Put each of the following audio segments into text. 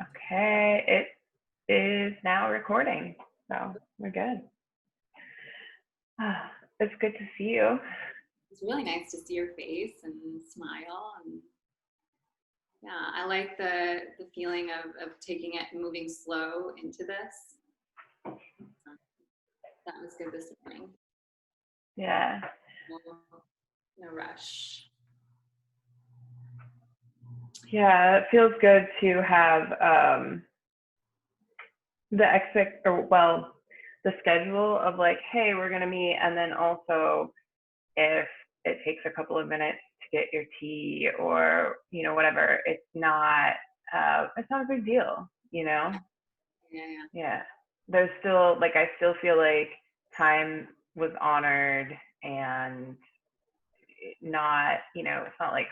Okay, it is now recording, so we're good. It's good to see you. It's really nice to see your face and smile, and yeah, I like the feeling of taking it and moving slow into this. That was good this morning. Yeah. No rush. Yeah, it feels good to have the schedule of like, hey, we're gonna meet, and then also if it takes a couple of minutes to get your tea or whatever, it's not a big deal, Yeah. Yeah. There's still I still feel like time was honored and not, it's not like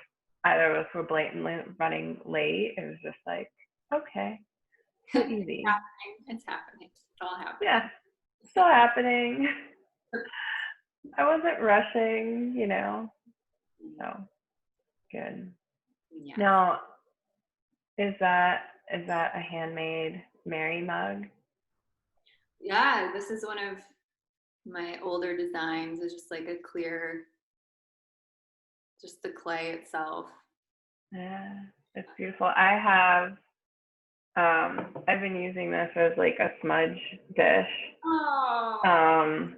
either of us were blatantly running late. It was just like, okay, so easy. It's happening. It's all happening. Yeah, it's still happening. I wasn't rushing, so good. Yes. Now, is that a handmade Mary mug? Yeah, this is one of my older designs. It's just like a clear, just the clay itself. Yeah, it's beautiful. I've been using this as like a smudge dish. Oh.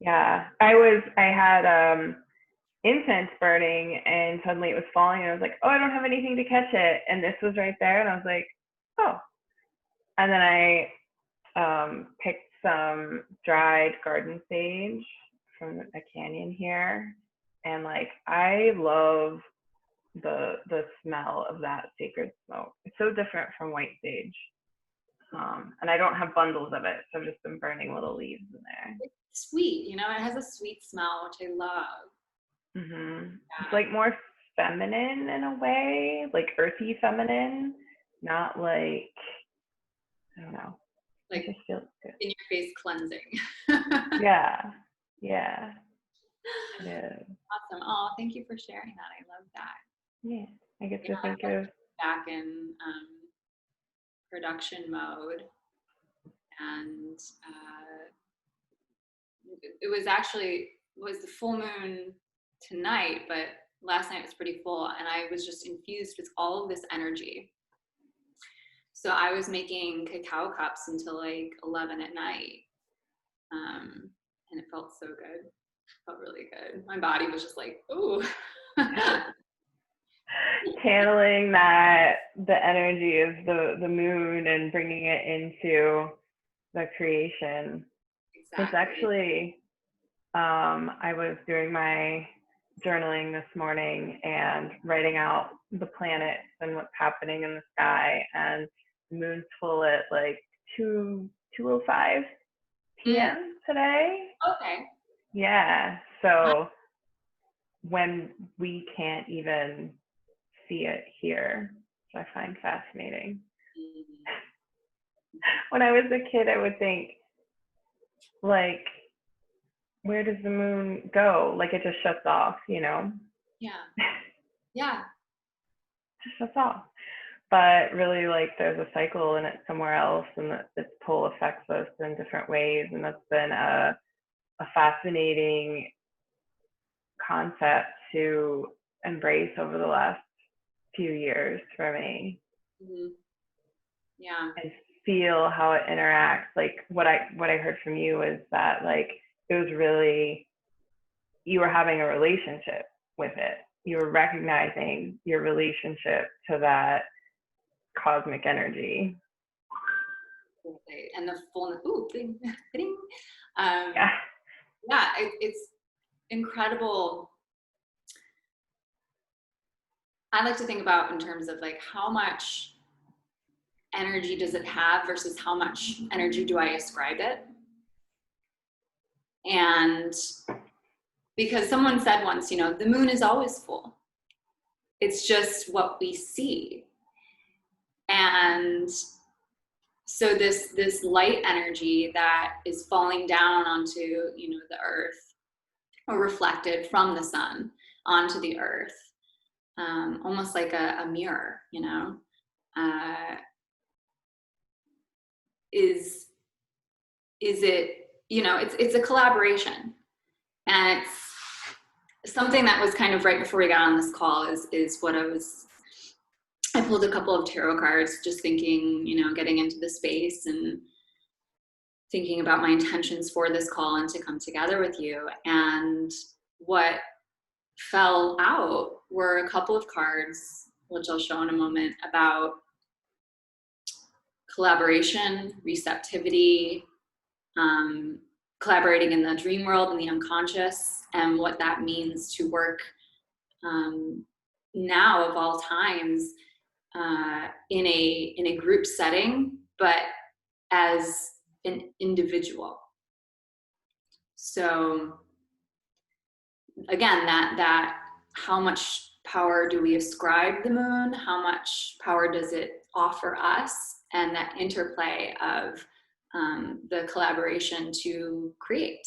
Yeah, I had incense burning and suddenly it was falling and I was like, oh, I don't have anything to catch it. And this was right there and I was like, oh. And then I picked some dried garden sage from a canyon here. And like, I love the smell of that sacred smoke. It's so different from white sage. And I don't have bundles of it, so I've just been burning little leaves in there. It's sweet, it has a sweet smell, which I love. Mm-hmm. Yeah. It's like more feminine in a way, like earthy feminine, not like, I don't know. Like it just feels good. In your face cleansing. Yeah. It is. Awesome. Oh, thank you for sharing that. I love that. Yeah. I get to think of back in production mode, and it was the full moon tonight, but last night was pretty full, and I was just infused with all of this energy. So I was making cacao cups until like 11 at night, and it felt so good. It felt really good. My body was just like, ooh. channeling the energy of the moon and bringing it into the creation. Exactly. It's actually, I was doing my journaling this morning and writing out the planets and what's happening in the sky, and the moon's full at like 2:05 p.m. today. Okay. Yeah, so when we can't even see it here, which I find fascinating. When I was a kid, I would think, like, where does the moon go? Like, it just shuts off, Yeah. Just shuts off. But really, like, there's a cycle and it's somewhere else, and its pull affects us in different ways. And that's been a fascinating concept to embrace over the last few years for me. Mm-hmm. Yeah. And feel how it interacts. Like what I heard from you is that like it was really, you were having a relationship with it. You were recognizing your relationship to that cosmic energy. And the fullness. Ooh, ding, ding. Yeah. Yeah, it's incredible. I like to think about in terms of like how much energy does it have versus how much energy do I ascribe it? And because someone said once, the moon is always full. It's just what we see. And so this light energy that is falling down onto, the earth, or reflected from the sun onto the earth, almost like a mirror, is it, you know, it's a collaboration, and it's something that was kind of right before we got on this call is what I pulled a couple of tarot cards, just thinking, you know, getting into the space and thinking about my intentions for this call and to come together with you. And what fell out were a couple of cards, which I'll show in a moment, about collaboration, receptivity, collaborating in the dream world and the unconscious, and what that means to work now of all times in a group setting, but as an individual. So again, that how much power do we ascribe the moon? How much power does it offer us? And that interplay of the collaboration to create.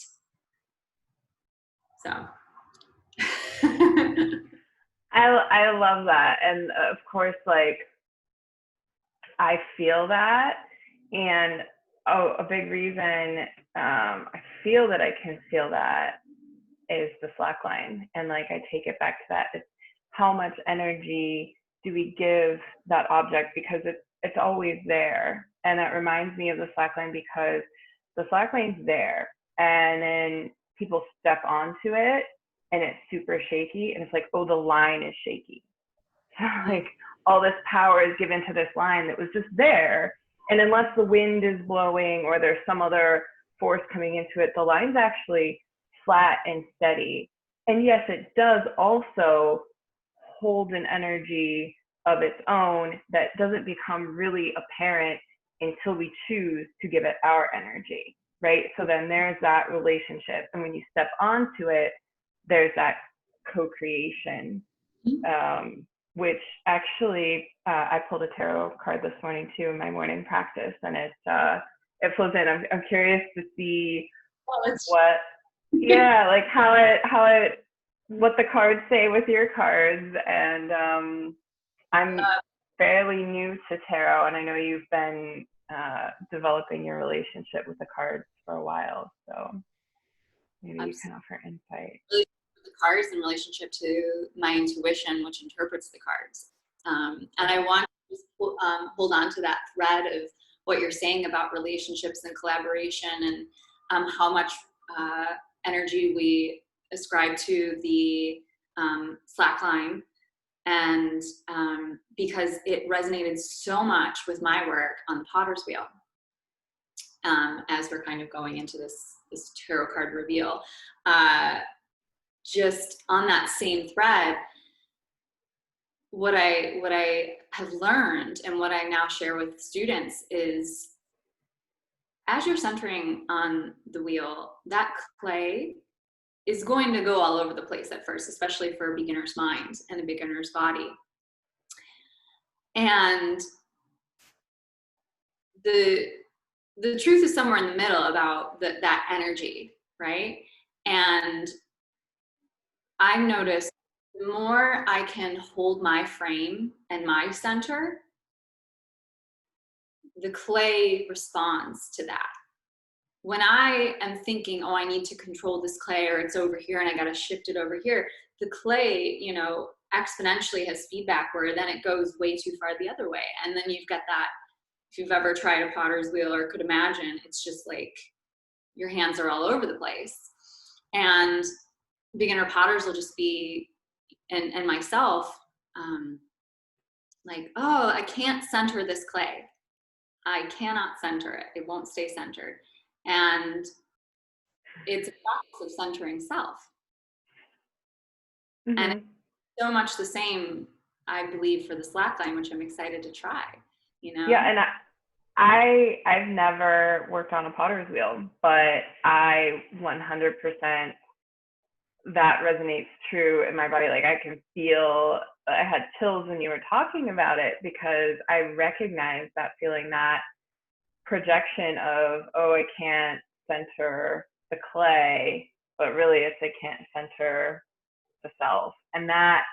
So. I love that. And of course, like, I feel that. And a big reason I feel that I can feel that is the slackline. And like, I take it back to that. It's how much energy do we give that object, because it's always there. And that reminds me of the slackline, because the slackline's there, and then people step onto it and it's super shaky, and it's like, oh, the line is shaky. So like, all this power is given to this line that was just there, and unless the wind is blowing or there's some other force coming into it, the line's actually flat and steady. And yes, it does also hold an energy of its own that doesn't become really apparent until we choose to give it our energy, right? So then there's that relationship. And when you step onto it, there's that co-creation, which actually, I pulled a tarot card this morning too in my morning practice, and it flows in. I'm curious to see what, yeah, like how it, what the cards say with your cards. And I'm fairly new to tarot, and I know you've been developing your relationship with the cards for a while, so maybe you can offer insight. The cards in relationship to my intuition, which interprets the cards. And I want to just hold on to that thread of what you're saying about relationships and collaboration, and how much energy we ascribe to the slackline. And because it resonated so much with my work on the potter's wheel, as we're kind of going into this tarot card reveal. Just on that same thread, what I have learned and what I now share with students is, as you're centering on the wheel, that clay is going to go all over the place at first, especially for a beginner's mind and a beginner's body. And the truth is somewhere in the middle about that energy, right? And I've noticed the more I can hold my frame and my center, the clay responds to that. When I am thinking, oh, I need to control this clay, or it's over here and I got to shift it over here, the clay, you know, exponentially has feedback where then it goes way too far the other way. And then you've got that, if you've ever tried a potter's wheel or could imagine, it's just like your hands are all over the place. And beginner potters will just be, and myself, like, oh, I can't center this clay. I cannot center it. It won't stay centered. And it's a process of centering self. Mm-hmm. And it's so much the same, I believe, for the slackline, which I'm excited to try, you know? Yeah, and I've never worked on a potter's wheel, but I 100%, that resonates true in my body. Like, I can feel, I had chills when you were talking about it, because I recognize that feeling, that projection of, oh, I can't center the clay, but really it's I can't center the self. And that,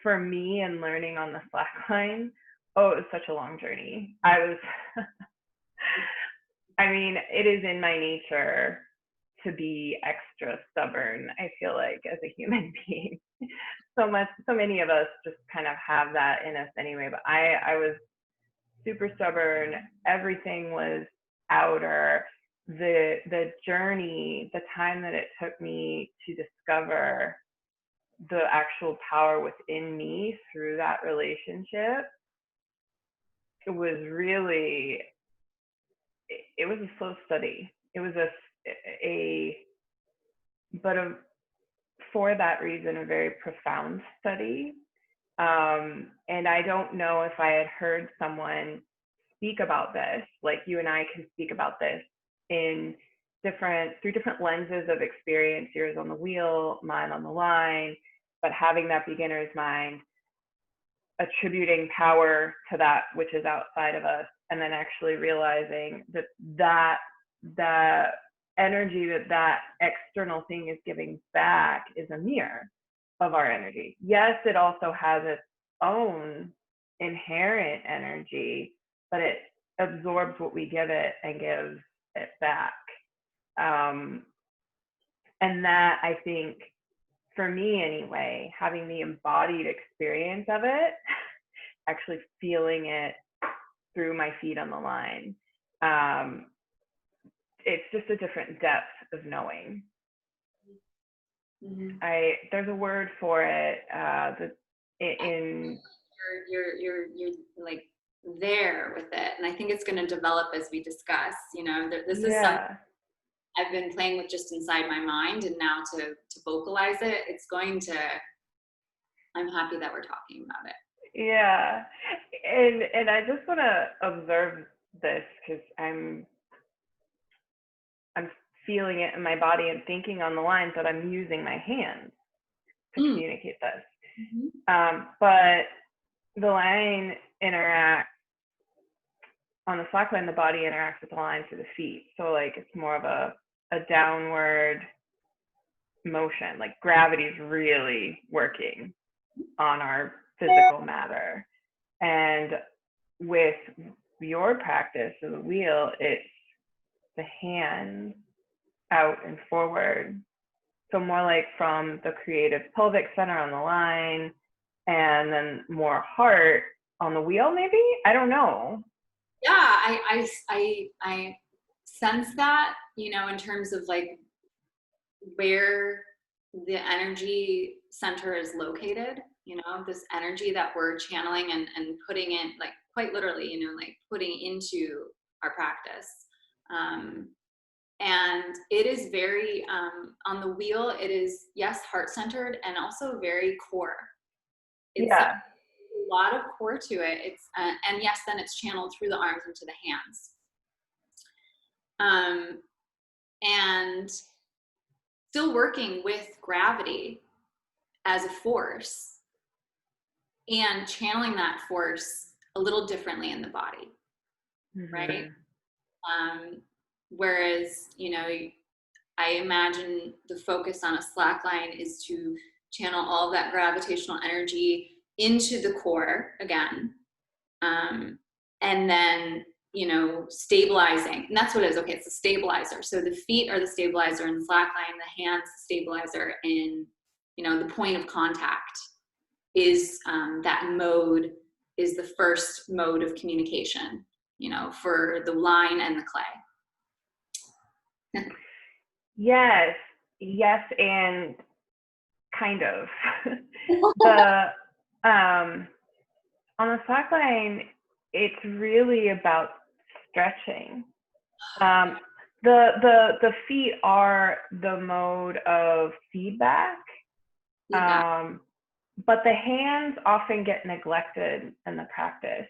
for me, and learning on the slackline, Oh, it was such a long journey. I was, I mean, it is in my nature to be extra stubborn, I feel like, as a human being. So many of us just kind of have that in us anyway. But I was super stubborn. Everything was outer. The journey, the time that it took me to discover the actual power within me through that relationship, it was really, it was a slow study. It was a but a, for that reason, a very profound study. And I don't know if I had heard someone speak about this, like you and I can speak about this in through different lenses of experience, yours on the wheel, mine on the line, but having that beginner's mind, attributing power to that which is outside of us, and then actually realizing that that energy that external thing is giving back is a mirror of our energy. Yes, it also has its own inherent energy, but it absorbs what we give it and gives it back. And that, I think, for me anyway, having the embodied experience of it, actually feeling it through my feet on the line, it's just a different depth of knowing. Mm-hmm. There's a word for it. You're like there with it, and I think it's going to develop as we discuss. You know, this is something I've been playing with just inside my mind, and now to vocalize it, it's going to. I'm happy that we're talking about it. Yeah, and I just want to observe this because I'm feeling it in my body and thinking on the lines that I'm using my hands to communicate this. Mm-hmm. But the line interacts on the slackline. The body interacts with the line through the feet, so like it's more of a downward motion. Like gravity is really working on our physical matter, and with your practice of the wheel, it's the hands out and forward. So more like from the creative pelvic center on the line, and then more heart on the wheel, maybe? I don't know. Yeah, I sense that, you know, in terms of like where the energy center is located, you know, this energy that we're channeling and putting in, like quite literally, you know, like putting into our practice. And it is very, on the wheel, it is, yes, heart-centered and also very core. It's a lot of core to it. It's, and yes, then it's channeled through the arms into the hands. And still working with gravity as a force and channeling that force a little differently in the body, mm-hmm. right? Whereas, you know, I imagine the focus on a slack line is to channel all that gravitational energy into the core again, and then, you know, stabilizing. And that's what it is. Okay, it's a stabilizer. So the feet are the stabilizer in the slack line, the hands the stabilizer in, you know, the point of contact is that mode is the first mode of communication, you know, for the line and the clay. Yes, and kind of. On the slack line, it's really about stretching. The feet are the mode of feedback. But the hands often get neglected in the practice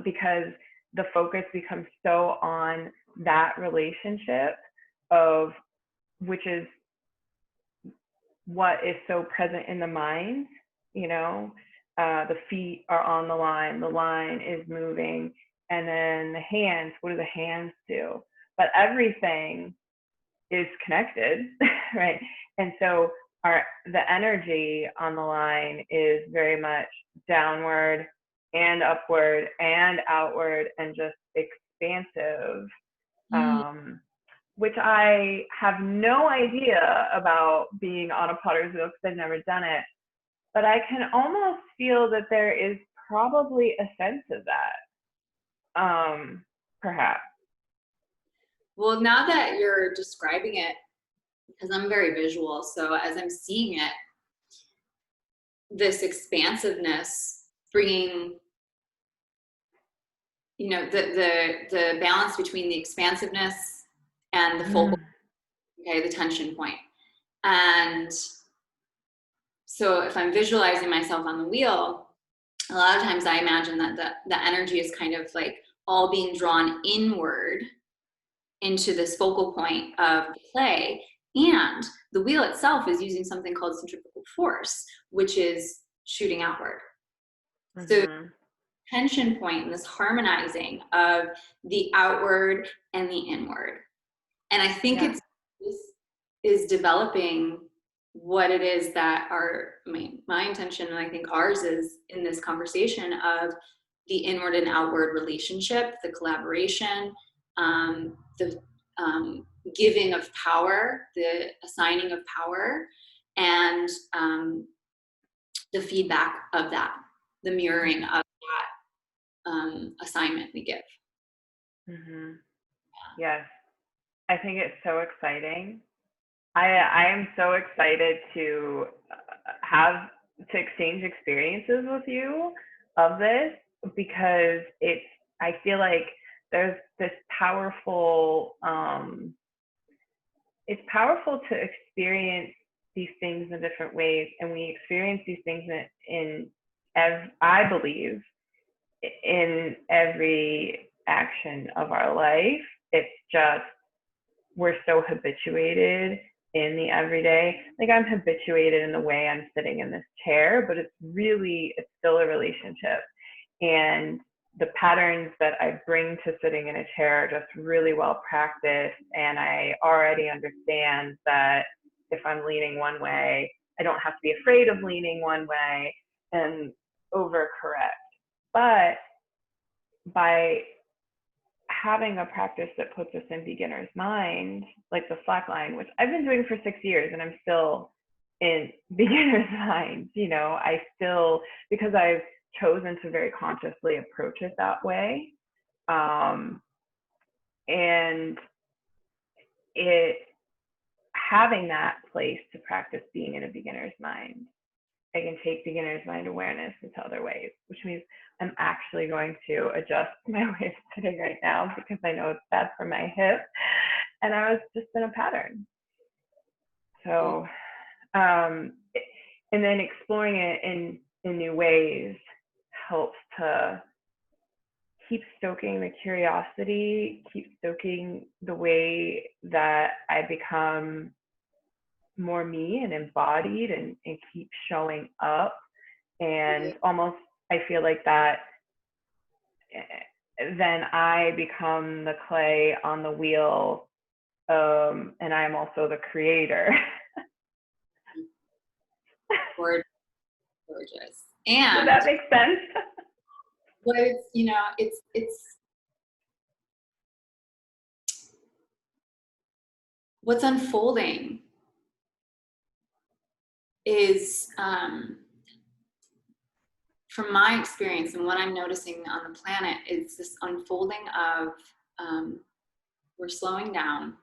because the focus becomes so on that relationship of, which is what is so present in the mind, you know. The feet are on the line is moving, and then the hands, what do the hands do? But everything is connected, right? And so the energy on the line is very much downward, and upward and outward and just expansive, Mm. which I have no idea about being on a potter's wheel because I've never done it. But I can almost feel that there is probably a sense of that, perhaps. Well, now that you're describing it, because I'm very visual, so as I'm seeing it, this expansiveness bringing, you know, the balance between the expansiveness and the focal, okay, the tension point. And so if I'm visualizing myself on the wheel, a lot of times I imagine that the energy is kind of like all being drawn inward into this focal point of the clay. And the wheel itself is using something called centrifugal force, which is shooting outward. So tension point and this harmonizing of the outward and the inward. And I think Yeah. this is developing what it is that my intention, and I think ours is in this conversation of the inward and outward relationship, the collaboration, the giving of power, the assigning of power, and the feedback of that, the mirroring of that assignment we give. Mm-hmm. Yes, I think it's so exciting. I am so excited to have to exchange experiences with you of this, because I feel like there's this powerful, it's powerful to experience these things in different ways, and we experience these things I believe, in every action of our life. It's just, we're so habituated in the everyday. Like, I'm habituated in the way I'm sitting in this chair, but it's still a relationship. And the patterns that I bring to sitting in a chair are just really well practiced. And I already understand that if I'm leaning one way, I don't have to be afraid of leaning one way and overcorrect. But by having a practice that puts us in beginner's mind, like the slackline, which I've been doing for 6 years and I'm still in beginner's mind, I still, because I've chosen to very consciously approach it that way. And it having that place to practice being in a beginner's mind, I can take beginner's mind awareness into other ways, which means I'm actually going to adjust my way of sitting right now because I know it's bad for my hip. And I was just in a pattern. So, and then exploring it in new ways helps to keep stoking the curiosity, keep stoking the way that I become more me and embodied, and keep showing up. And almost, I feel like that then I become the clay on the wheel, and I'm also the creator. Gorgeous. And does that make sense? But it's what's unfolding is, from my experience and what I'm noticing on the planet, is this unfolding of, we're slowing down,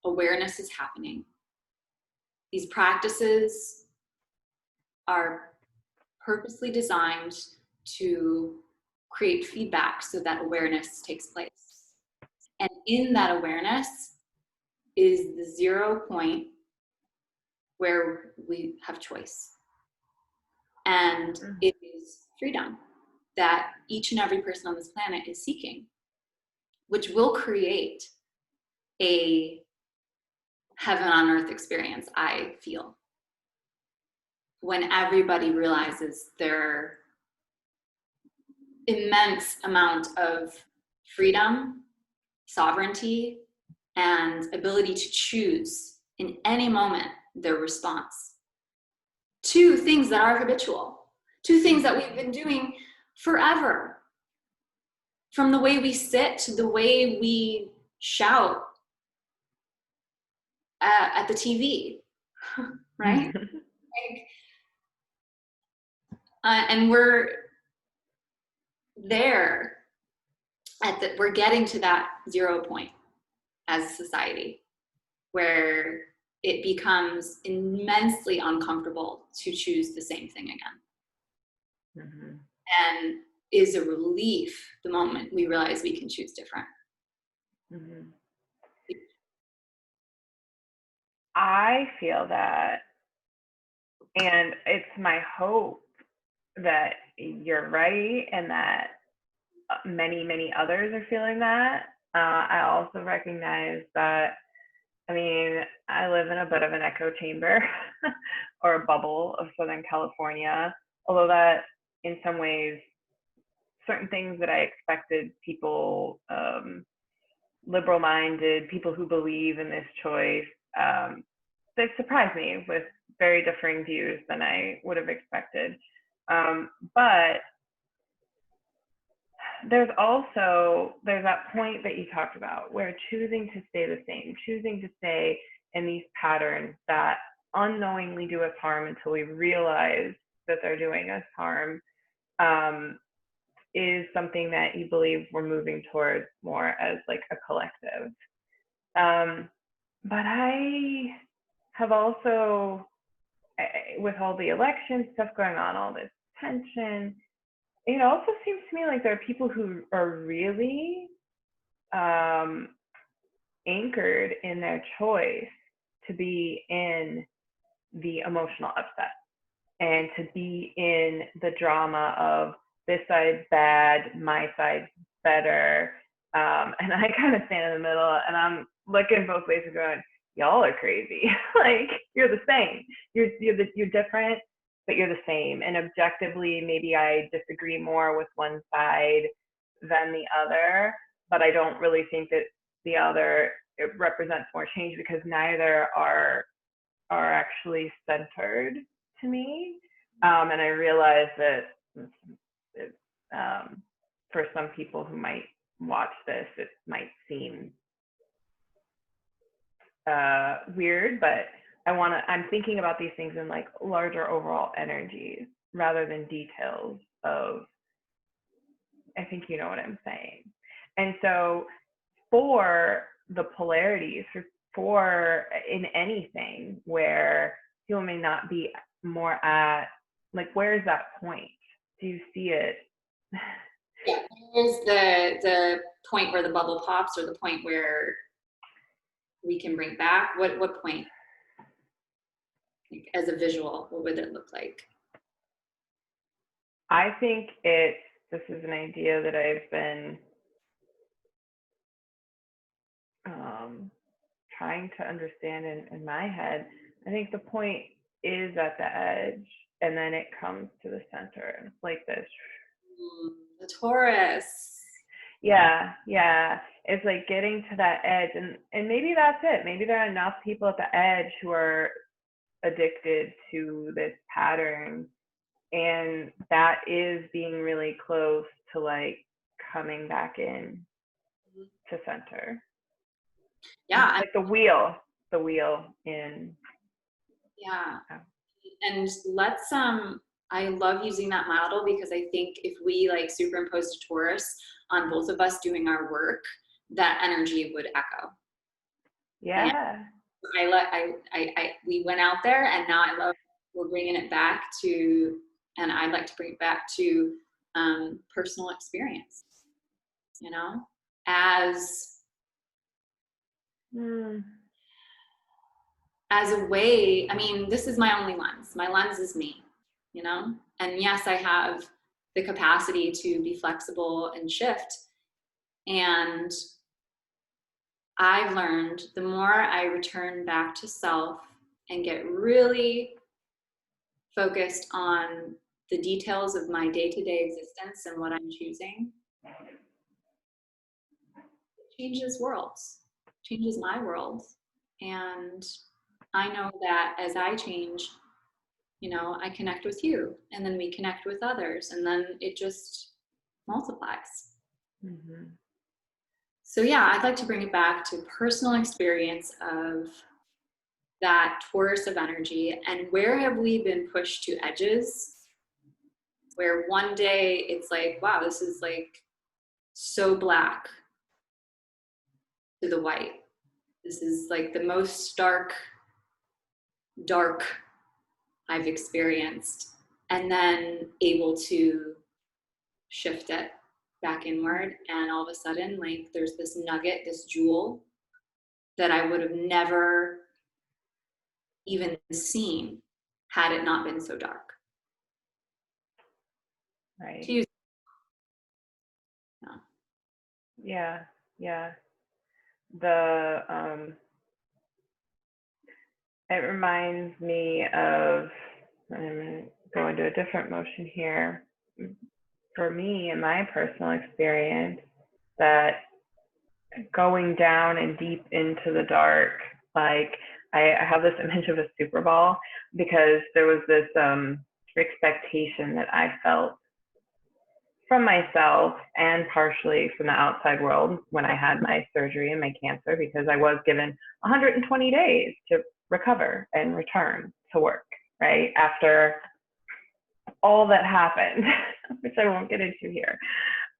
awareness is happening. These practices are purposely designed to create feedback so that awareness takes place. And in that awareness is the 0 point where we have choice. And it is freedom that each and every person on this planet is seeking, which will create a heaven on earth experience, I feel, when everybody realizes their immense amount of freedom, sovereignty, and ability to choose in any moment their response to things that are habitual, to things that we've been doing forever. From the way we sit to the way we shout at the TV, right? Like, and we're there we're getting to that 0 point as a society where it becomes immensely uncomfortable to choose the same thing again. And is a relief the moment we realize we can choose different. I feel that, and it's my hope that you're right and that many, many others are feeling that. I also recognize that, I mean, I live in a bit of an echo chamber or a bubble of Southern California, although that in some ways, certain things that I expected people, liberal minded, people who believe in this choice, they've surprised me with very differing views than I would have expected. But there's that point that you talked about where choosing to stay the same, choosing to stay in these patterns that unknowingly do us harm until we realize that they're doing us harm, is something that you believe we're moving towards more as like a collective. But I have also, with all the election stuff going on, all this tension, it also seems to me like there are people who are really anchored in their choice to be in the emotional upset and to be in the drama of this side's bad, my side's better. And I kind of stand in the middle and I'm looking both ways and going, y'all are crazy. Like, you're the same. You're different, but you're the same. And objectively, maybe I disagree more with one side than the other, but I don't really think that the other, it represents more change because neither are actually centered to me. And I realize that for some people who might watch this, it might seem weird, but I'm thinking about these things in like larger overall energies rather than details of, I think you know what I'm saying. And so for the polarities, for in anything where people may not be more at, like, where is that point? Do you see it? Yeah, here's the point where the bubble pops, or the point where we can bring back. What point? As a visual, what would it look like? I think this is an idea that I've been trying to understand in my head. I think the point is at the edge and then it comes to the center. It's like this. The Taurus. Yeah. It's like getting to that edge, and maybe that's it. Maybe there are enough people at the edge who are addicted to this pattern, and that is being really close to like coming back in to center. Yeah. Like the wheel in. Yeah. And let's, I love using that model because I think if we like superimposed a Taurus on both of us doing our work, that energy would echo. Yeah. And we went out there, and now we're bringing it back to, and I'd like to bring it back to personal experience, you know, as a way. I mean, this is my only lens. My lens is me, you know, and yes, I have the capacity to be flexible and shift. And I've learned the more I return back to self and get really focused on the details of my day-to-day existence and what I'm choosing, it changes worlds, changes my world. And I know that as I change, you know, I connect with you, and then we connect with others, and then it just multiplies. Mm-hmm. So yeah, I'd like to bring it back to personal experience of that torus of energy, and where have we been pushed to edges where one day it's like, wow, this is like so black to the white. This is like the most stark, dark I've experienced, and then able to shift it back inward. And all of a sudden, like, there's this nugget, this jewel that I would have never even seen had it not been so dark. Right. To use, Yeah. Yeah. The it reminds me of, I'm going to go into a different motion here. For me, in my personal experience, that going down and deep into the dark, like I have this image of a Super Bowl because there was this expectation that I felt from myself and partially from the outside world when I had my surgery and my cancer, because I was given 120 days to recover and return to work, right? After all that happened, which I won't get into here.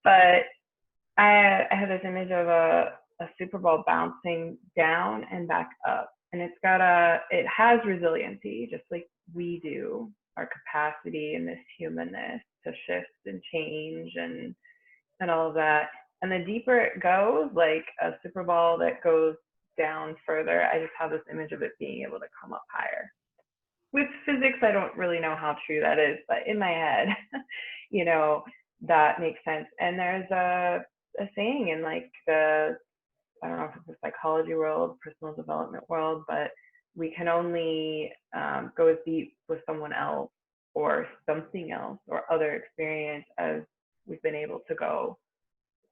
But I have this image of a Super Bowl bouncing down and back up. And it has resiliency, just like we do, our capacity and this humanness to shift and change and all of that. And the deeper it goes, like a Super Bowl that goes down further, I just have this image of it being able to come up higher. With physics, I don't really know how true that is, but in my head, you know, that makes sense. And there's a saying in like I don't know if it's the psychology world, personal development world, but we can only go as deep with someone else or something else or other experience as we've been able to go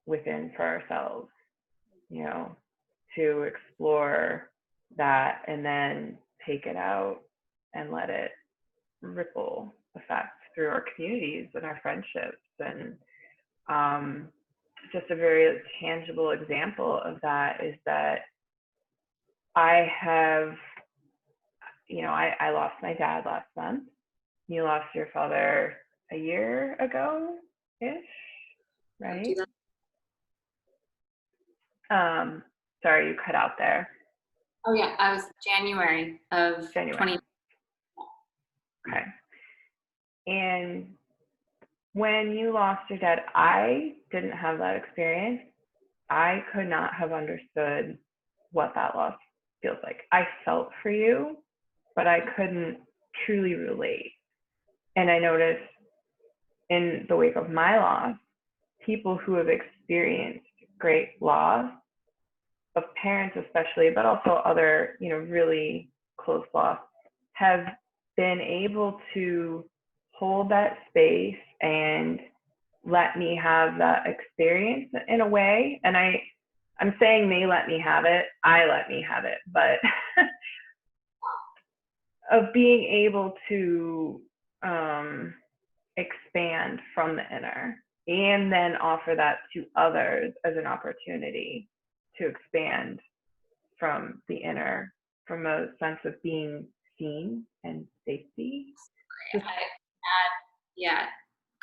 within for ourselves, you know, to explore that and then take it out and let it ripple effect through our communities and our friendships. And just a very tangible example of that is that I have, you know, I lost my dad last month. You lost your father a year ago ish, right? Sorry, you cut out there. Oh yeah, I was January of January. 20. Okay. And when you lost your dad, I didn't have that experience. I could not have understood what that loss feels like. I felt for you, but I couldn't truly relate. And I noticed in the wake of my loss, people who have experienced great loss of parents especially, but also other, you know, really close loss, have been able to hold that space and let me have that experience in a way. And I'm saying they let me have it, I let me have it, but of being able to expand from the inner and then offer that to others as an opportunity to expand from the inner, from a sense of being seen and safety. Yeah,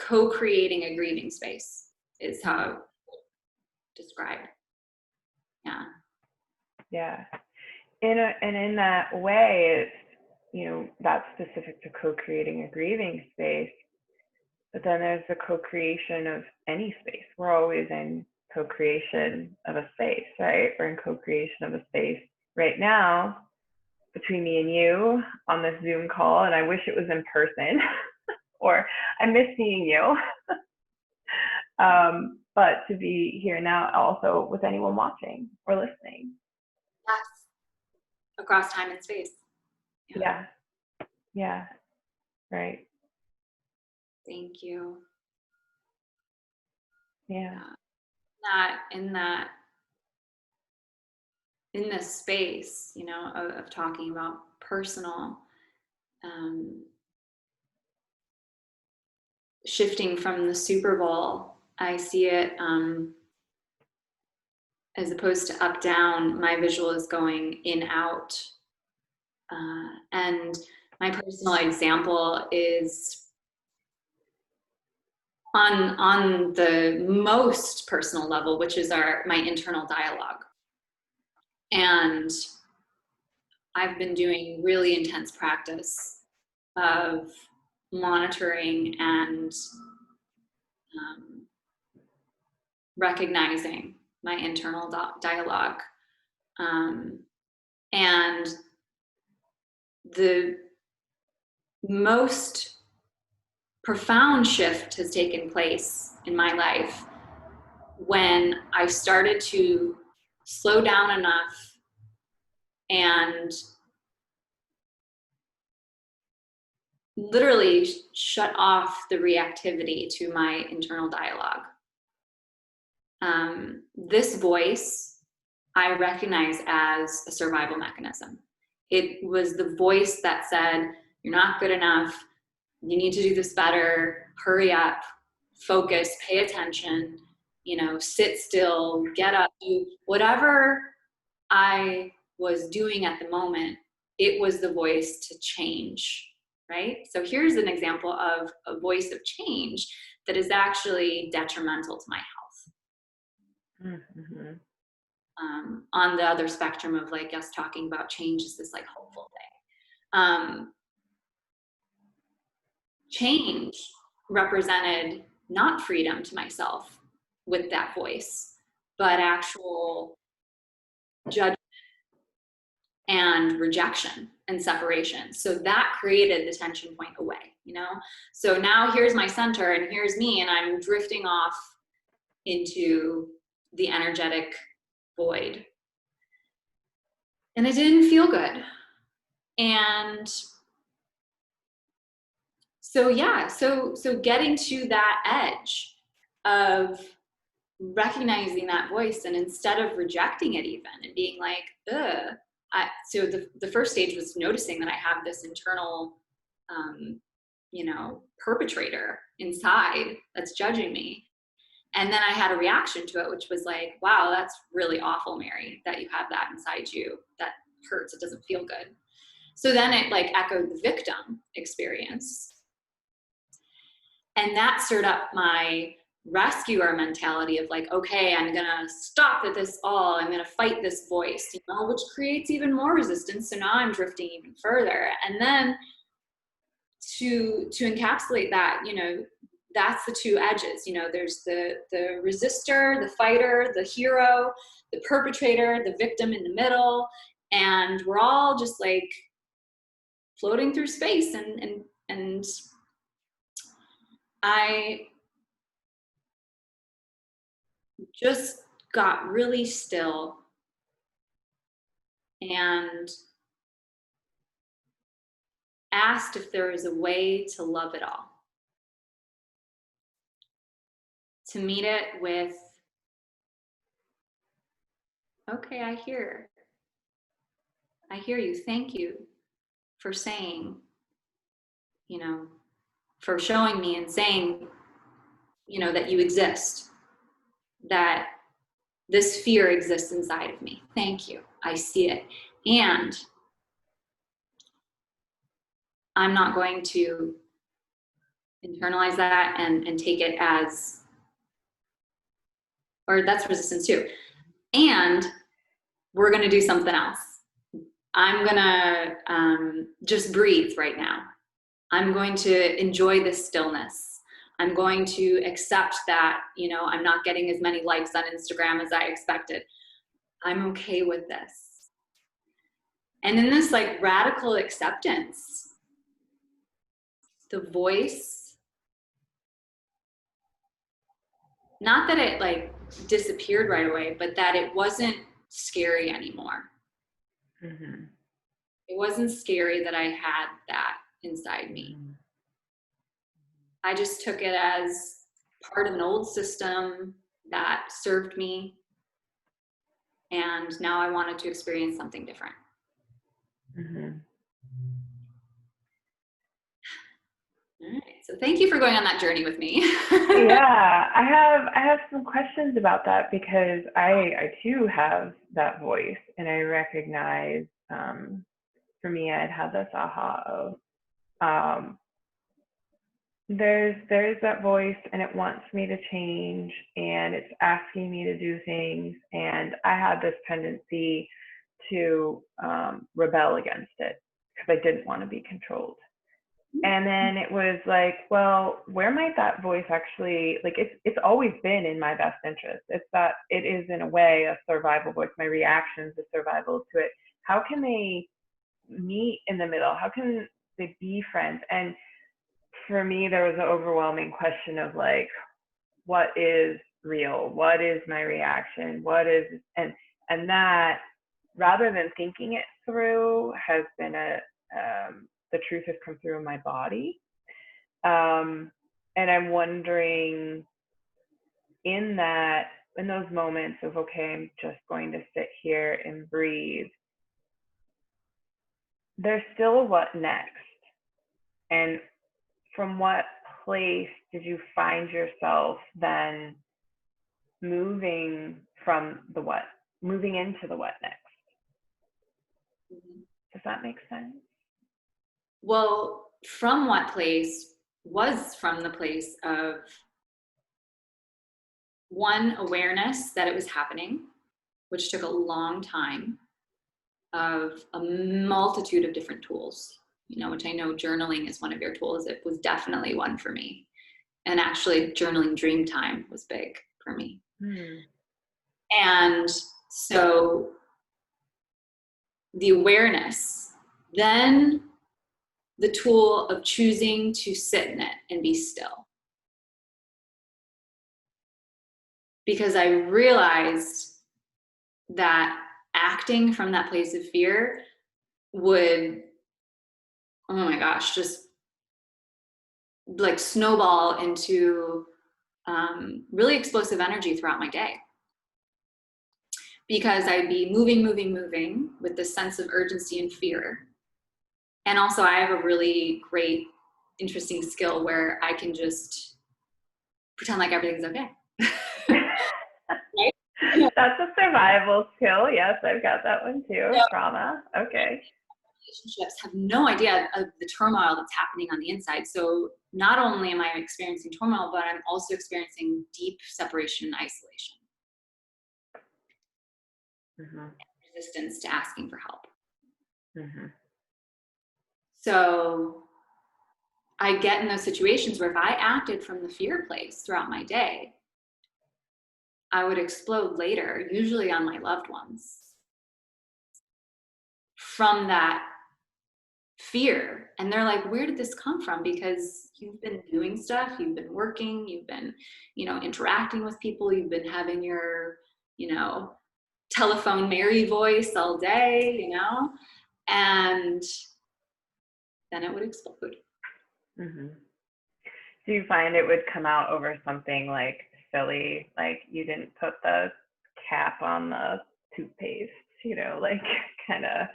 co-creating a grieving space is how I would describe it. Yeah. Yeah. And in that way, it's, you know, that's specific to co-creating a grieving space. But then there's the co-creation of any space. We're always in co-creation of a space, right? We're in co-creation of a space right now between me and you on this Zoom call, and I wish it was in person, or I miss seeing you. But to be here now also with anyone watching or listening. Yes. Across time and space. Yeah. Yeah. Right. Thank you. Yeah. In this space, you know, of talking about personal, shifting from the Super Bowl. I see it as opposed to up down. My visual is going in out, and my personal example is on the most personal level, which is my internal dialogue. And I've been doing really intense practice of monitoring and recognizing my internal dialogue. And the most profound shift has taken place in my life when I started to slow down enough and literally shut off the reactivity to my internal dialogue. This voice I recognize as a survival mechanism. It was the voice that said, you're not good enough, you need to do this better, hurry up, focus, pay attention, sit still, get up, do whatever I was doing at the moment. It was the voice to change, right? So here's an example of a voice of change that is actually detrimental to my health. Mm-hmm. On the other spectrum of like us talking about change is this like hopeful thing. Change represented not freedom to myself with that voice, but actual judgment and rejection and separation. So that created the tension point away, So now here's my center and here's me, and I'm drifting off into the energetic void. And it didn't feel good. And so getting to that edge of recognizing that voice, and instead of rejecting it even and being like, ugh, so the first stage was noticing that I have this internal, perpetrator inside that's judging me. And then I had a reaction to it, which was like, wow, that's really awful, Mary, that you have that inside you. That hurts. It doesn't feel good. So then it like echoed the victim experience. And that stirred up my rescuer mentality of like, okay, I'm gonna stop at this all. I'm gonna fight this voice, which creates even more resistance. So now I'm drifting even further. And then to encapsulate that, that's the two edges. There's the resistor, the fighter, the hero, the perpetrator, the victim in the middle, and we're all just like floating through space. And I just got really still and asked if there was a way to love it all. To meet it with, okay, I hear you. Thank you for saying, for showing me and saying, that you exist, that this fear exists inside of me. Thank you. I see it. And I'm not going to internalize that and take it as, or that's resistance too. And we're going to do something else. I'm going to just breathe right now. I'm going to enjoy this stillness. I'm going to accept that, I'm not getting as many likes on Instagram as I expected. I'm okay with this. And in this like radical acceptance, the voice, not that it like disappeared right away, but that it wasn't scary anymore. Mm-hmm. It wasn't scary that I had that inside me. Mm-hmm. I just took it as part of an old system that served me. And now I wanted to experience something different. Mm-hmm. All right. So thank you for going on that journey with me. Yeah, I have some questions about that because I too have that voice, and I recognize, for me, I'd had this aha of, um, there's that voice, and it wants me to change, and it's asking me to do things, and I had this tendency to rebel against it because I didn't want to be controlled. And then it was like, well, where might that voice actually, like, it's always been in my best interest. It's that it is in a way a survival voice. My reactions to survival to it. How can they meet in the middle? How can they be friends? And for me, there was an overwhelming question of like, what is real? What is my reaction? What is, and that, rather than thinking it through, has been the truth has come through in my body. And I'm wondering, in that, in those moments of, okay, I'm just going to sit here and breathe, there's still what next? And from what place did you find yourself then moving from the what, moving into the what next? Does that make sense? Well, from what place was from the place of, one, awareness that it was happening, which took a long time, of a multitude of different tools, which I know journaling is one of your tools. It was definitely one for me. And actually journaling dream time was big for me. And so the awareness, then the tool of choosing to sit in it and be still. Because I realized that acting from that place of fear would, oh my gosh, just like snowball into really explosive energy throughout my day. Because I'd be moving with this sense of urgency and fear. And also I have a really great, interesting skill where I can just pretend like everything's okay. Right? That's a survival skill. Yes, I've got that one too. So, trauma. Okay. Relationships have no idea of the turmoil that's happening on the inside. So not only am I experiencing turmoil, but I'm also experiencing deep separation and isolation. Resistance to asking for help. So I get in those situations where if I acted from the fear place throughout my day, I would explode later, usually on my loved ones, from that fear. And they're like, where did this come from? Because you've been doing stuff, you've been working, you've been, interacting with people, you've been having your, telephone Mary voice all day, and then it would explode. Do you find it would come out over something like silly, like you didn't put the cap on the toothpaste, like kind of?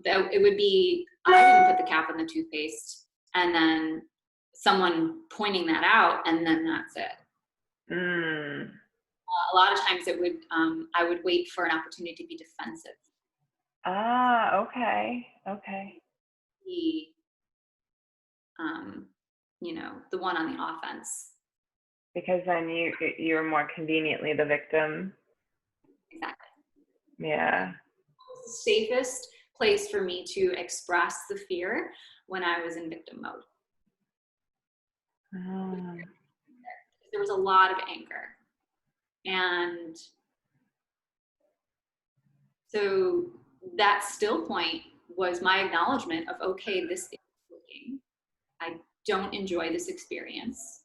It would be, I didn't put the cap on the toothpaste, and then someone pointing that out, and then that's it. A lot of times it would, I would wait for an opportunity to be defensive. Okay. Be, the one on the offense. Because then you're more conveniently the victim. Exactly. Yeah. The safest place for me to express the fear when I was in victim mode. There was a lot of anger. And so that still point was my acknowledgement of, okay, this is working. I don't enjoy this experience.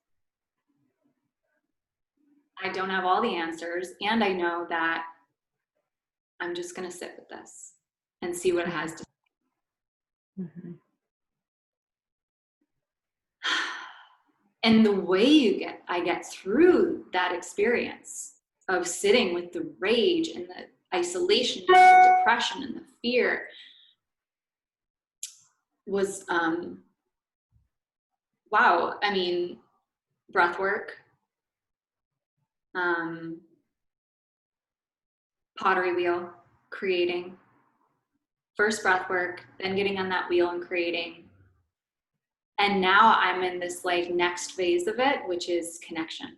I don't have all the answers, and I know that I'm just going to sit with this and see what it has to say. And the way I get through that experience of sitting with the rage and the isolation and the depression and the fear was wow, I mean, breath work, pottery wheel, creating. First breath work, then getting on that wheel and creating. And now I'm in this like next phase of it, which is connection,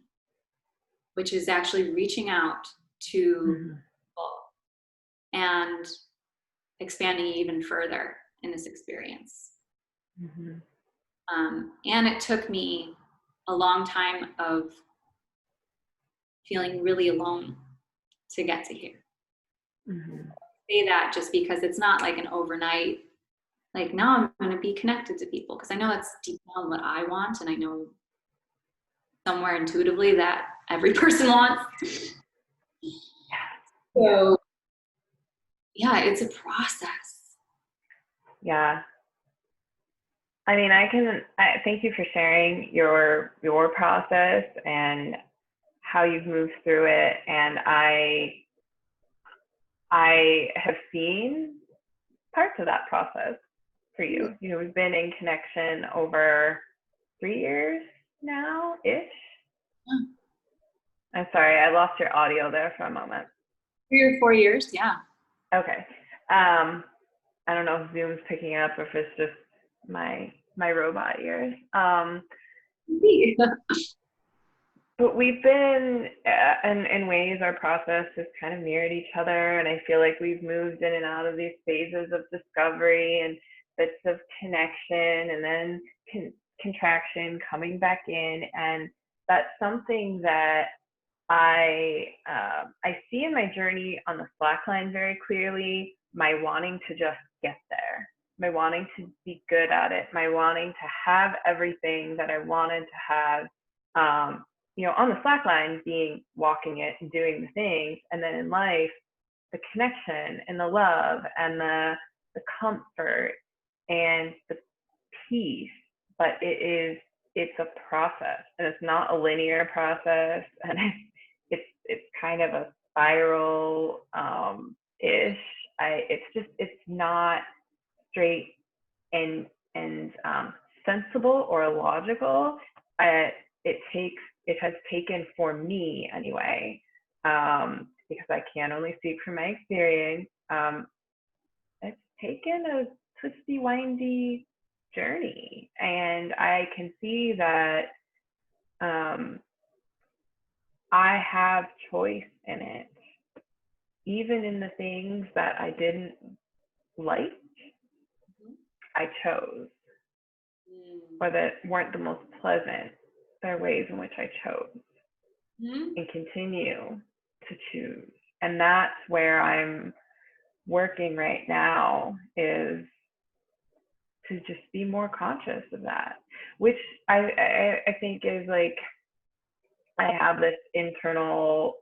which is actually reaching out to people and expanding even further in this experience. And it took me a long time of feeling really alone to get to here. I say that just because it's not like an overnight, like now I'm going to be connected to people, because I know that's deep down what I want, and I know somewhere intuitively that every person wants. So yeah, it's a process. Yeah. I mean, thank you for sharing your process and how you've moved through it. And I have seen parts of that process for you. You know, we've been in connection over 3 years now-ish. I'm sorry, I lost your audio there for a moment. 3 or 4 years, yeah. Okay. I don't know if Zoom's picking up or if it's just my robot ears. But we've been, in ways, our process has kind of mirrored each other, and I feel like we've moved in and out of these phases of discovery and bits of connection, and then contraction, coming back in, and that's something that I see in my journey on the slackline very clearly. My wanting to just get there, my wanting to be good at it, my wanting to have everything that I wanted to have. You know, on the slackline, being walking it and doing the things, and then in life, the connection and the love and the comfort and the peace. But it's a process, and it's not a linear process, and it's kind of a spiral ish. It's not straight and sensible or logical. It has taken, for me anyway, because I can only speak from my experience. It's taken a twisty, windy journey, and I can see that I have choice in it, even in the things that I didn't like. I chose, or that weren't the most pleasant. There are ways in which I chose and continue to choose. And that's where I'm working right now, is to just be more conscious of that, which I think is like, I have this internal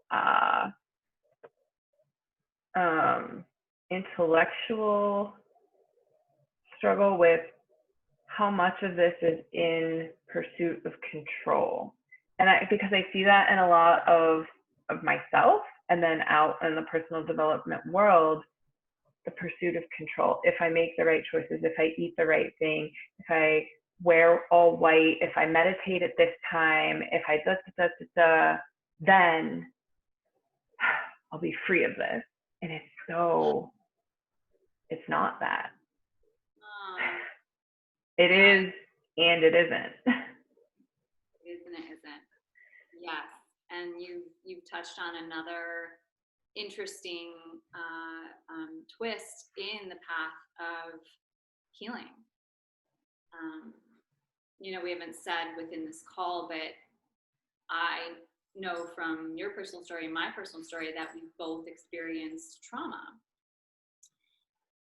intellectual struggle with how much of this is in pursuit of control. And because I see that in a lot of myself, and then out in the personal development world, the pursuit of control. If I make the right choices, if I eat the right thing, if I wear all white, if I meditate at this time, if I then I'll be free of this. And it's not that. It is, and it isn't. It is and it isn't. Yes. And you've touched on another interesting twist in the path of healing. You know, we haven't said within this call, but I know from your personal story and my personal story that we both experienced trauma.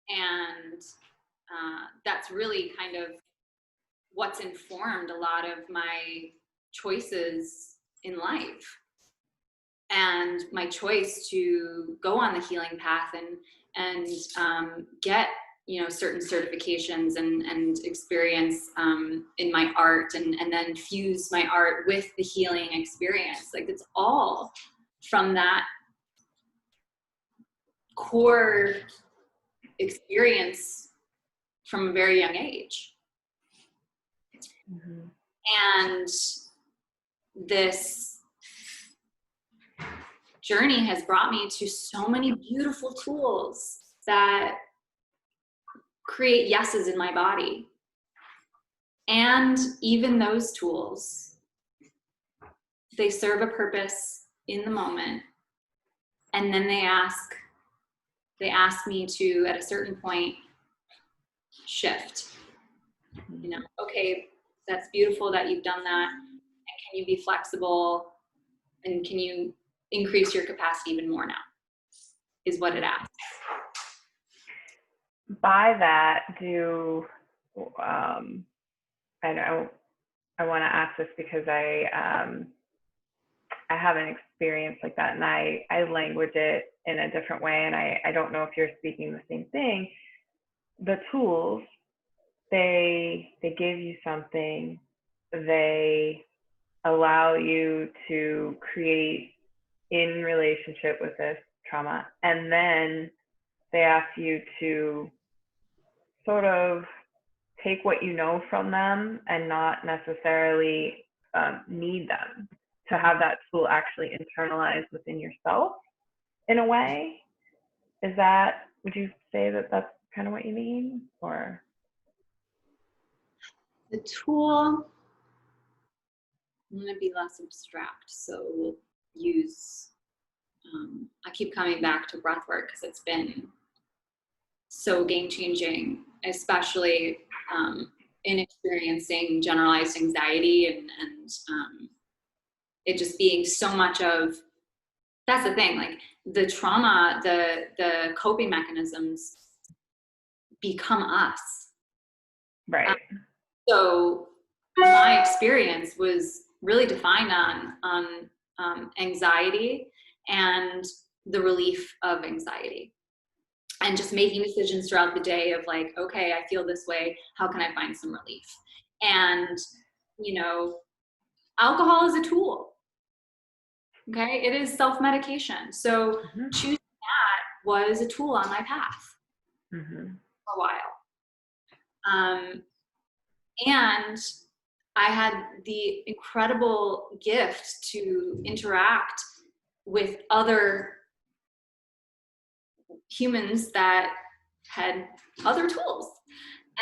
And that's really kind of what's informed a lot of my choices in life, and my choice to go on the healing path and get, you know, certain certifications and experience in my art, and then fuse my art with the healing experience. Like, it's all from that core experience from a very young age. And this journey has brought me to so many beautiful tools that create yeses in my body. And even those tools, they serve a purpose in the moment. And then they ask me to, at a certain point, shift. You know, okay, that's beautiful that you've done that. And can you be flexible? And can you increase your capacity even more now? Is what it asks. By that, I want to ask this because I have an experience like that, and I language it in a different way, and I don't know if you're speaking the same thing. The tools, they give you something, they allow you to create in relationship with this trauma, and then they ask you to sort of take what you know from them and not necessarily need them to have that tool actually internalized within yourself in a way. Would you say that that's kind of what you mean? Or The tool, I'm going to be less abstract. So we'll use, I keep coming back to breath work because it's been so game changing, especially in experiencing generalized anxiety and it just being so much of, that's the thing, like the trauma, the coping mechanisms become us. right. So my experience was really defined on anxiety and the relief of anxiety, and just making decisions throughout the day of like, okay, I feel this way, how can I find some relief? And, you know, alcohol is a tool. Okay, it is self-medication. So choosing that was a tool on my path for a while. And I had the incredible gift to interact with other humans that had other tools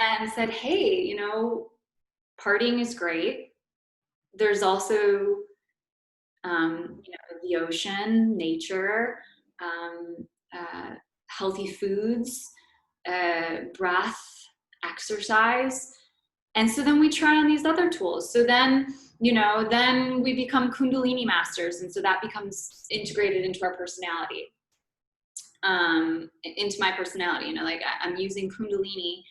and said, hey, you know, partying is great. There's also, you know, the ocean, nature, healthy foods, breath, exercise. And so then we try on these other tools. So then, you know, then we become Kundalini masters. And so that becomes integrated into our personality, into my personality, you know, like I'm using Kundalini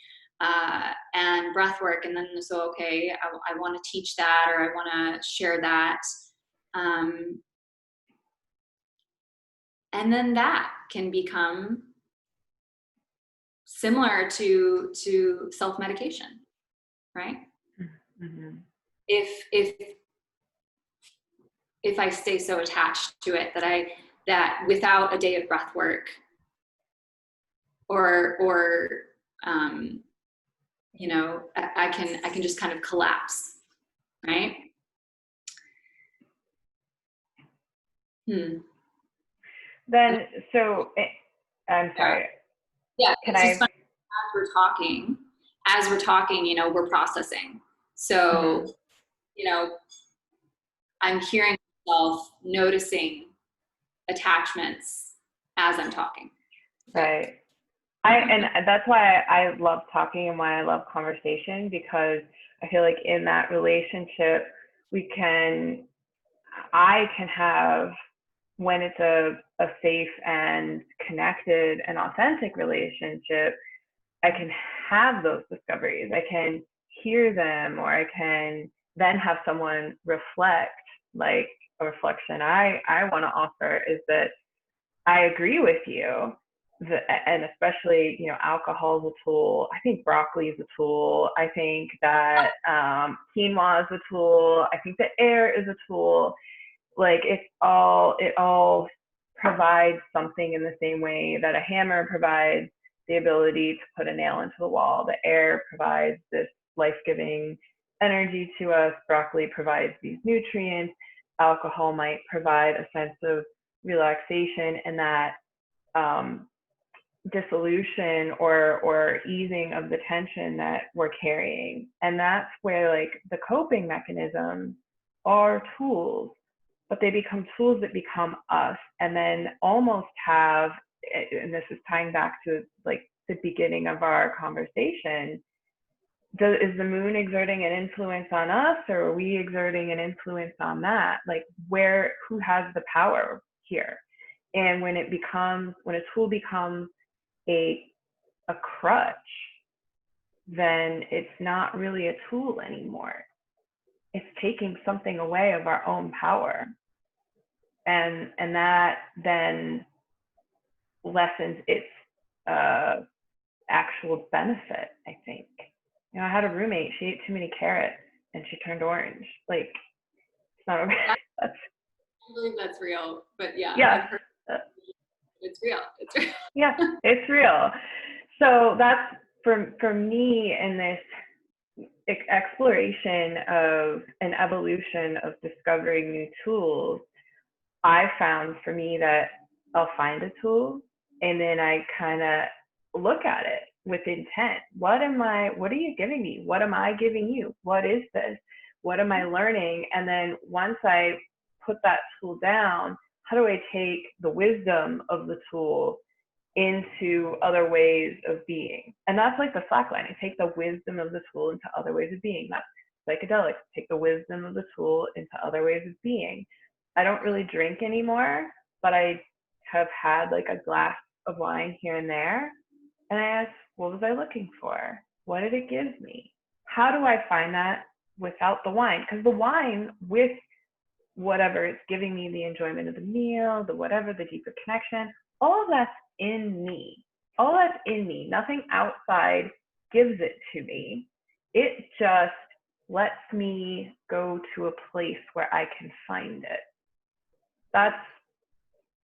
and breath work. And then, so, okay, I want to teach that, or I want to share that. And then that can become similar to self-medication, right? Mm-hmm. If I stay so attached to it that without a day of breath work or you know, I can just kind of collapse, right? Then, so I'm sorry. Yeah, Can it's I? just funny, as we're talking, you know, we're processing. So, you know, I'm hearing myself noticing attachments as I'm talking. Right. And that's why I love talking and why I love conversation, because I feel like in that relationship, I can have, when it's a safe and connected and authentic relationship, I can have those discoveries. I can hear them, or I can then have someone reflect. Like, a reflection I want to offer is that I agree with you. And especially, you know, alcohol is a tool. I think broccoli is a tool. I think that quinoa is a tool. I think that air is a tool. Like, it all provides something in the same way that a hammer provides the ability to put a nail into the wall. The air provides this life-giving energy to us. Broccoli provides these nutrients. Alcohol might provide a sense of relaxation and that dissolution or easing of the tension that we're carrying. And that's where like the coping mechanisms are tools, but they become tools that become us and then almost have, and this is tying back to like the beginning of our conversation, is the moon exerting an influence on us or are we exerting an influence on that? Like who has the power here? And when a tool becomes a crutch, then it's not really a tool anymore. It's taking something away of our own power. And that then lessens its actual benefit, I think. I had a roommate, she ate too many carrots and she turned orange. Like, it's not okay. I believe that's real, but yeah. Yeah. It's real. It's real. Yeah, it's real. So that's for me in this exploration of an evolution of discovering new tools. I found for me that I'll find a tool and then I kind of look at it with intent. What are you giving me? What am I giving you? What is this? What am I learning? And then once I put that tool down, how do I take the wisdom of the tool into other ways of being? And that's like the slackline. I take the wisdom of the tool into other ways of being. That's psychedelics. Take the wisdom of the tool into other ways of being. I don't really drink anymore, but I have had like a glass of wine here and there. And I asked, what was I looking for? What did it give me? How do I find that without the wine? Because the wine, with whatever it's giving me, the enjoyment of the meal, the whatever, the deeper connection, all of that's in me. All that's in me. Nothing outside gives it to me. It just lets me go to a place where I can find it. That's,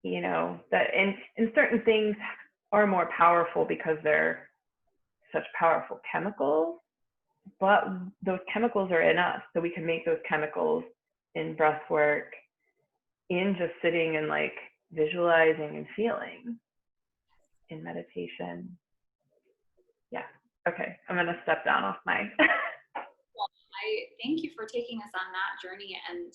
that, and certain things are more powerful because they're such powerful chemicals, but those chemicals are in us. So we can make those chemicals in breath work, in just sitting and like visualizing and feeling, in meditation. Yeah. Okay. I'm going to step down off my. Well, I thank you for taking us on that journey. And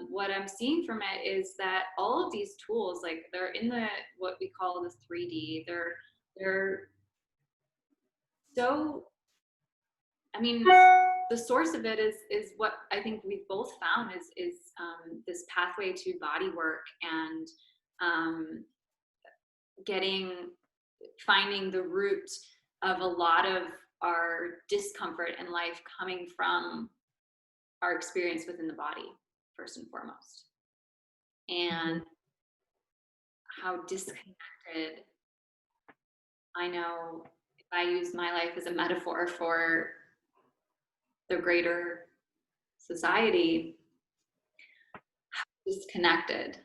what I'm seeing from it is that all of these tools, like they're in what we call the 3D. They're so, I mean, the source of it is what I think we've both found is this pathway to body work and finding the root of a lot of our discomfort in life coming from our experience within the body, first and foremost, and how disconnected. I know if I use my life as a metaphor for the greater society, how disconnected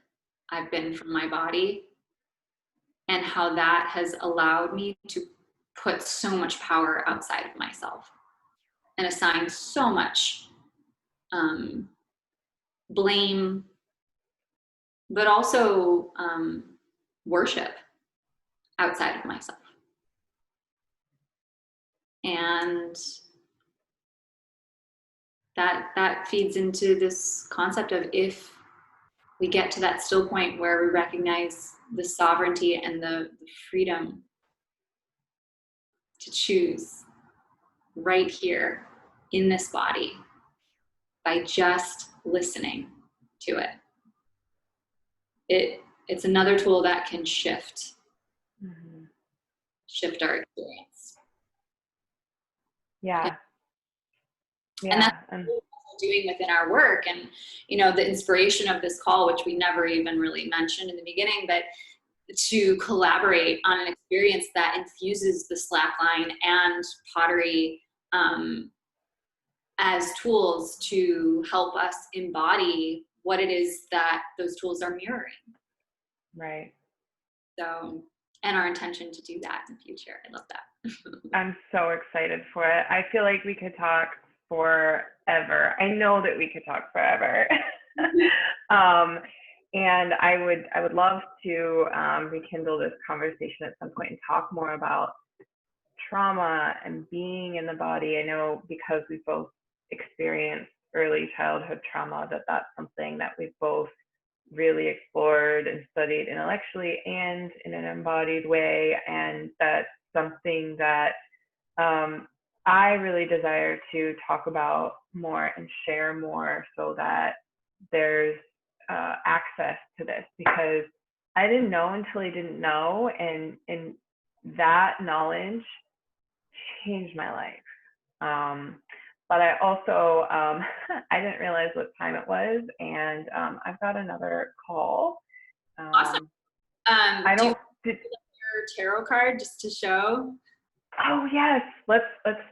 I've been from my body and how that has allowed me to put so much power outside of myself and assign so much blame, but also worship outside of myself. And that feeds into this concept of, if we get to that still point where we recognize the sovereignty and the freedom to choose right here in this body by just listening to it. It's another tool that can shift our experience. Yeah. And that's what we're doing within our work. And, the inspiration of this call, which we never even really mentioned in the beginning, but to collaborate on an experience that infuses the slackline and pottery as tools to help us embody what it is that those tools are mirroring. Right. So, and our intention to do that in the future. I love that. I'm so excited for it. I feel like we could talk forever. I know that we could talk forever. And I would love to rekindle this conversation at some point and talk more about trauma and being in the body. I know because we both experienced early childhood trauma that that's something that we've both really explored and studied intellectually and in an embodied way. And that's something that I really desire to talk about more and share more so that there's access to this, because I didn't know until I didn't know, and that knowledge changed my life. But I also I didn't realize what time it was, and I've got another call. Awesome. I Do you don't. want your tarot card just to show? Oh yes, let's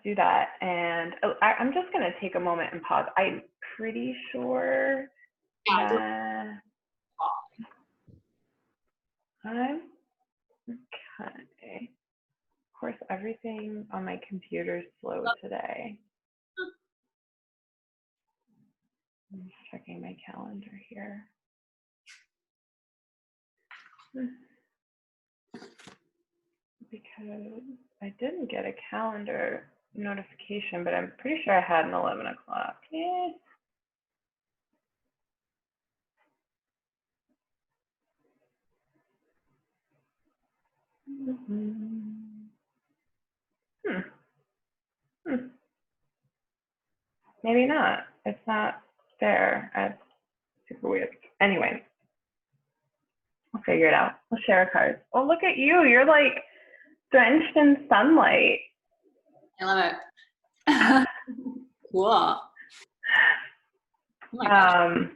do that. And I'm just gonna take a moment and pause. I'm pretty sure Yeah. I'm okay. Of course, everything on my computer's slow today. I'm just checking my calendar here. Because I didn't get a calendar notification, but I'm pretty sure I had an 11 o'clock. Yeah. Maybe not. It's not there. That's super weird. Anyway, we'll figure it out. We'll share a card. Oh, look at you. You're like drenched in sunlight. I love it. Cool. Oh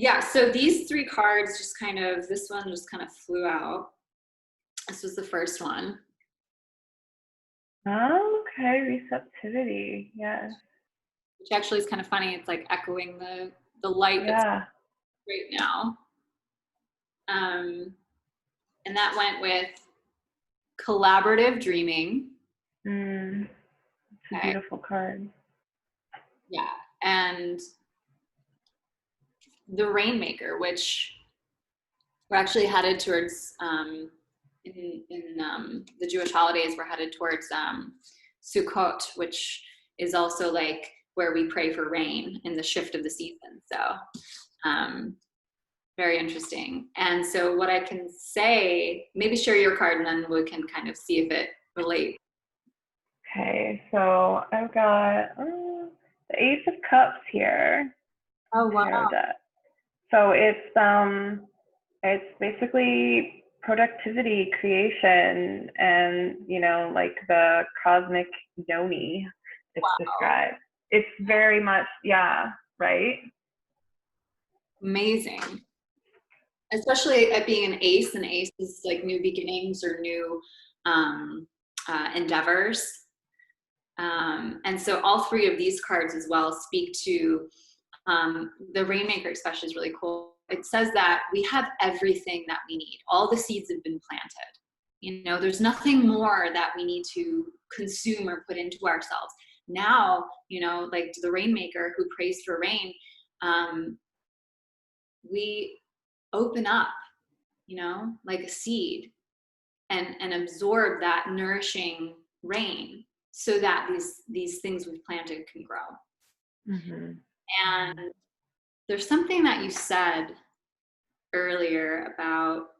yeah, so these three cards just kind of, this one just kind of flew out. This was the first one. Okay, receptivity. Yes. Which actually is kind of funny. It's like echoing the light that's right now. And that went with collaborative dreaming. It's a beautiful card. Yeah, and the Rainmaker, which we're actually headed towards in the Jewish holidays. We're headed towards Sukkot, which is also like where we pray for rain in the shift of the season. So very interesting. And so what I can say, maybe share your card and then we can kind of see if it relates. Okay, so I've got the Ace of Cups here. Oh wow! So it's basically productivity, creation, and like the cosmic yoni. It's described. It's very much right. Amazing. Especially at being an ace, and ace is like new beginnings or new endeavors. And so all three of these cards as well speak to the Rainmaker, especially, is really cool. It says that we have everything that we need. All the seeds have been planted. There's nothing more that we need to consume or put into ourselves. Now, like the Rainmaker who prays for rain, we open up, like a seed and absorb that nourishing rain so that these things we've planted can grow. Mm-hmm. And there's something that you said earlier about,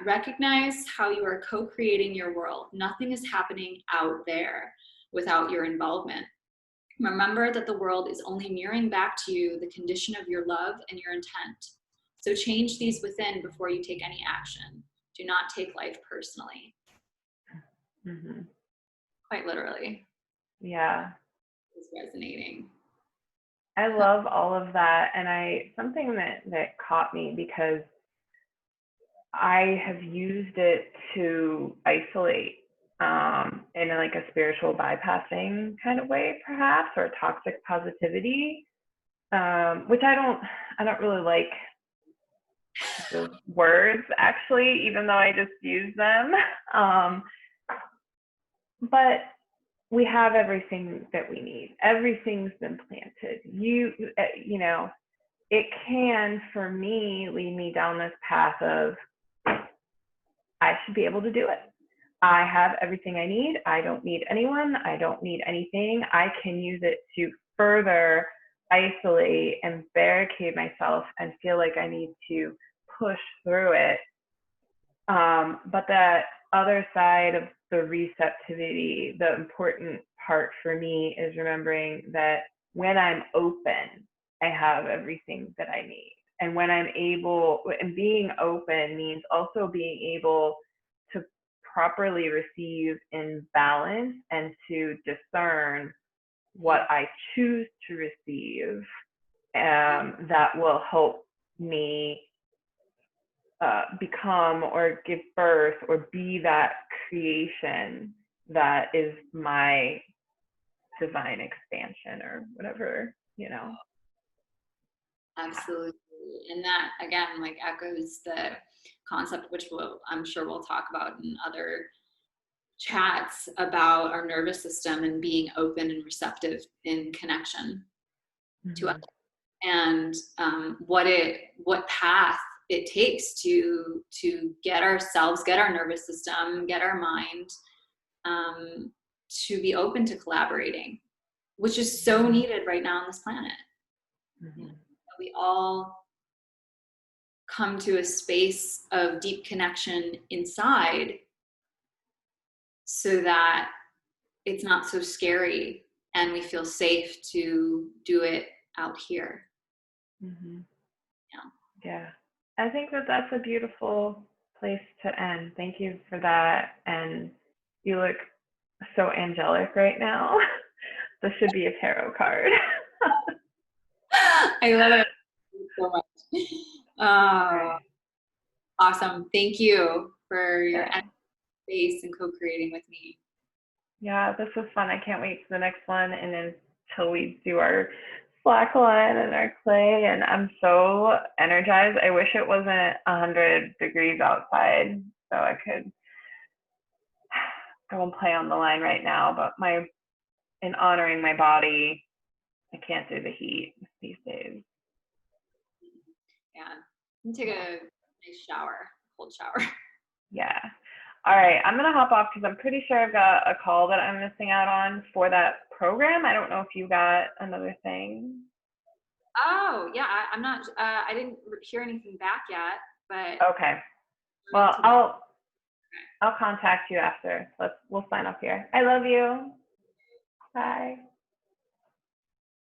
recognize how you are co-creating your world. Nothing is happening out there without your involvement. Remember that the world is only mirroring back to you the condition of your love and your intent. So change these within before you take any action. Do not take life personally. Mm-hmm. Quite literally. Yeah. It's resonating. I love all of that. And something that caught me, because I have used it to isolate in like a spiritual bypassing kind of way, perhaps, or toxic positivity, which I don't really like the words, actually, even though I just use them. But we have everything that we need. Everything's been planted. You know, it can, for me, lead me down this path of I should be able to do it. I have everything I need. I don't need anyone. I don't need anything. I can use it to further isolate and barricade myself and feel like I need to push through it. But that other side of the receptivity, the important part for me is remembering that when I'm open, I have everything that I need. And when I'm able, and being open means also being able to properly receive in balance and to discern what I choose to receive, that will help me become or give birth or be that creation that is my divine expansion or whatever, you know. Absolutely. And that again, like echoes the concept, which I'm sure we'll talk about in other chats, about our nervous system and being open and receptive in connection to us, and what path it takes to get ourselves, get our nervous system, get our mind, to be open to collaborating, which is so needed right now on this planet. We all come to a space of deep connection inside so that it's not so scary and we feel safe to do it out here. Yeah. I think that that's a beautiful place to end. Thank you for that. And you look so angelic right now. This should be a tarot card. I love it so much. Awesome. Thank you for your space and co-creating with me. Yeah, this was fun. I can't wait for the next one, and until we do our slackline and our clay, and I'm so energized. I wish it wasn't 100 degrees outside so I could go and play on the line right now, but in honoring my body, I can't do the heat these days. Yeah, you can take a nice shower, cold shower. Yeah. All right, I'm gonna hop off because I'm pretty sure I've got a call that I'm missing out on for that program. I don't know if you got another thing. Oh yeah, I'm not. I didn't hear anything back yet, but okay. Well, I'll contact you after. We'll sign up here. I love you. Bye.